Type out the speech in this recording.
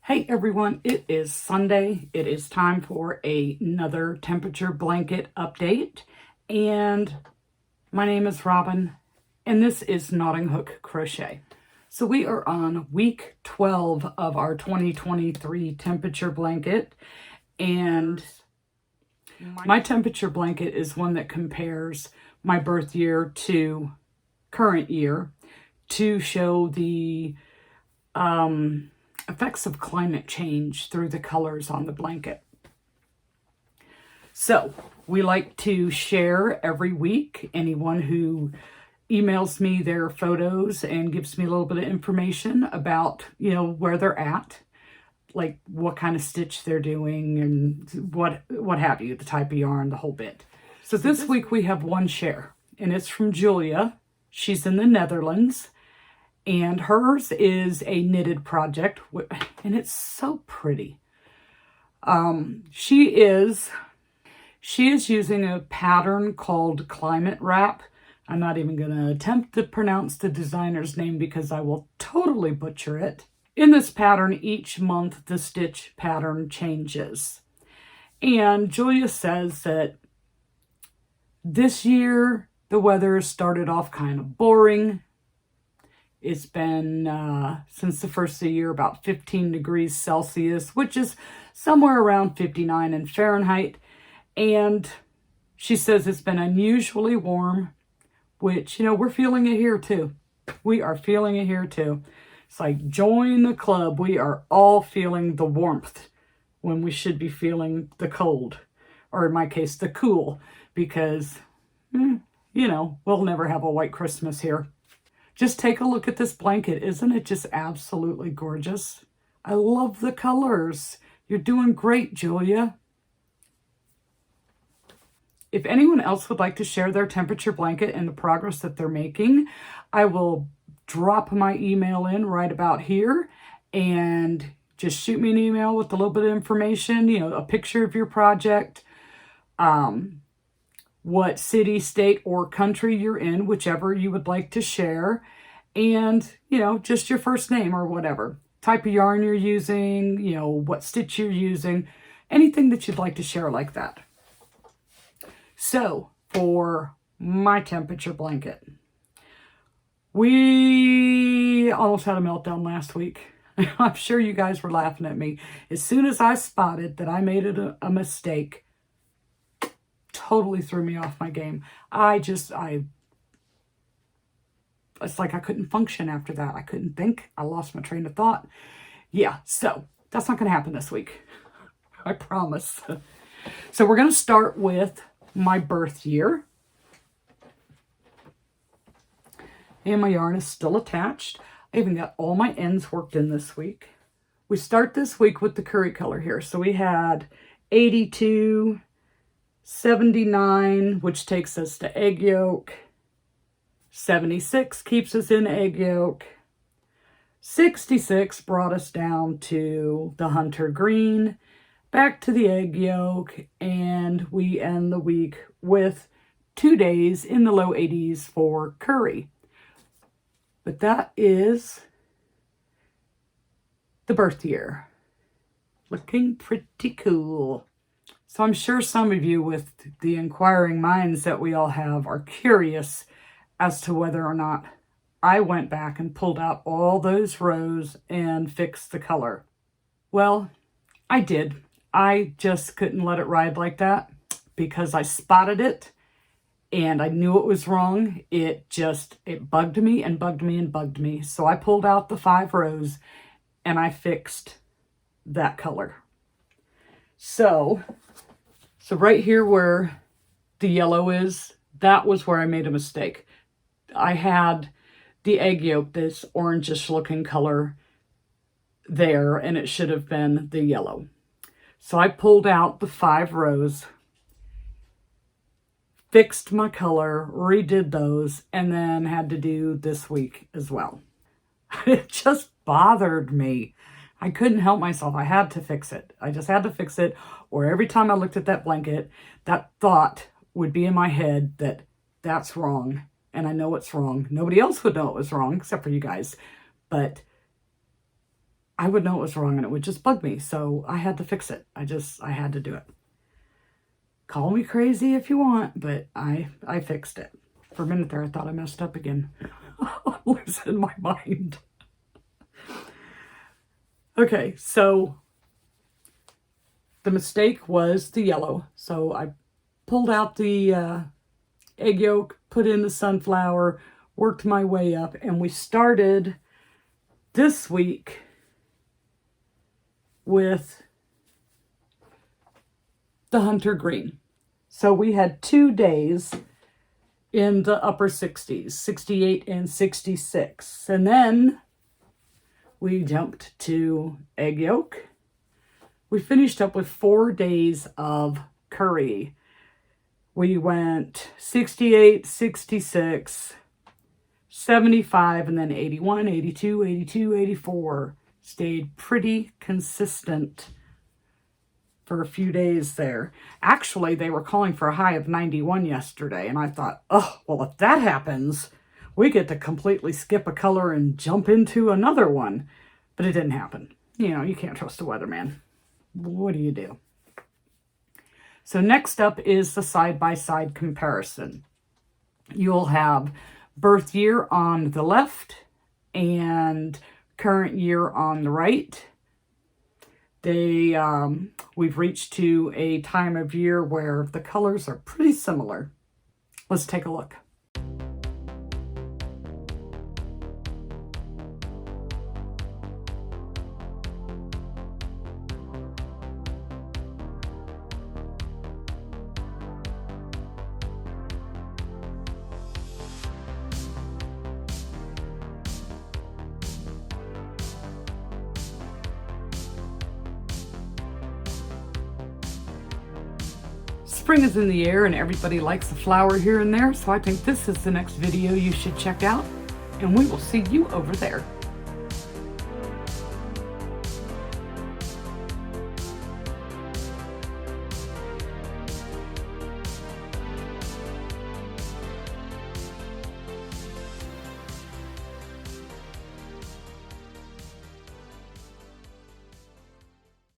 Hey everyone, it is Sunday. It is time for another temperature blanket update. And my name is Robin, and this is Knotting Hook Crochet. So we are on week 12 of our 2023 temperature blanket. And my temperature blanket is one that compares my birth year to current year to show the effects of climate change through the colors on the blanket. So we like to share every week. Anyone who emails me their photos and gives me a little bit of information about, where they're at, like what kind of stitch they're doing and what have you, the type of yarn, the whole bit. So this week we have one share, and it's from Julia. She's in the Netherlands. And hers is a knitted project, and it's so pretty. She is using a pattern called Climate Wrap. I'm not even going to attempt to pronounce the designer's name because I will totally butcher it. In this pattern, each month the stitch pattern changes. And Julia says that this year the weather started off kind of boring. It's been, since the first of the year, about 15 degrees Celsius, which is somewhere around 59 in Fahrenheit. And she says it's been unusually warm, which, we're feeling it here too. We are feeling it here too. It's like, join the club. We are all feeling the warmth when we should be feeling the cold, or in my case, the cool, because, we'll never have a white Christmas here. Just take a look at this blanket. Isn't it just absolutely gorgeous? I love the colors. You're doing great, Julia. If anyone else would like to share their temperature blanket and the progress that they're making, I will drop my email in right about here and just shoot me an email with a little bit of information, a picture of your project, what city, state, or country you're in, whichever you would like to share, and, just your first name or whatever. Type of yarn you're using, what stitch you're using, anything that you'd like to share like that. So, for my temperature blanket, we almost had a meltdown last week. I'm sure you guys were laughing at me. As soon as I spotted that I made it a mistake, totally threw me off my game. It's like I couldn't function after that. I couldn't think. I lost my train of thought. Yeah, so that's not going to happen this week. I promise. So we're going to start with my birth year. And my yarn is still attached. I even got all my ends worked in this week. We start this week with the curry color here. So we had 82, 79, which takes us to egg yolk. 76 keeps us in egg yolk. 66 brought us down to the hunter green, back to the egg yolk, and we end the week with 2 days in the low 80s for curry. But that is the birth year. Looking pretty cool. So I'm sure some of you, with the inquiring minds that we all have, are curious as to whether or not I went back and pulled out all those rows and fixed the color. Well, I did. I just couldn't let it ride like that because I spotted it and I knew it was wrong. It bugged me and bugged me and bugged me. So I pulled out the 5 rows and I fixed that color. So right here where the yellow is, that was where I made a mistake. I had the egg yolk, this orangish looking color there, and it should have been the yellow. So I pulled out the 5 rows, fixed my color, redid those, and then had to do this week as well. It just bothered me. I couldn't help myself. I had to fix it. I just had to fix it. Or every time I looked at that blanket, that thought would be in my head that that's wrong. And I know it's wrong. Nobody else would know it was wrong except for you guys. But I would know it was wrong and it would just bug me. So I had to fix it. I had to do it. Call me crazy if you want, but I fixed it. For a minute there, I thought I messed up again. I'm losing my mind. Okay, so the mistake was the yellow. So I pulled out the egg yolk, put in the sunflower, worked my way up, and we started this week with the hunter green. So we had 2 days in the upper 60s, 68 and 66. And then we jumped to egg yolk. We finished up with 4 days of curry. We went 68, 66, 75, and then 81, 82, 82, 84. Stayed pretty consistent for a few days there. Actually, they were calling for a high of 91 yesterday, and I thought, oh, well, if that happens, we get to completely skip a color and jump into another one. But it didn't happen. You know, you can't trust the weatherman. What do you do? So next up is the side-by-side comparison. You'll have birth year on the left and current year on the right. We've reached to a time of year where the colors are pretty similar. Let's take a look. Spring is in the air and everybody likes a flower here and there, so I think this is the next video you should check out, and we will see you over there.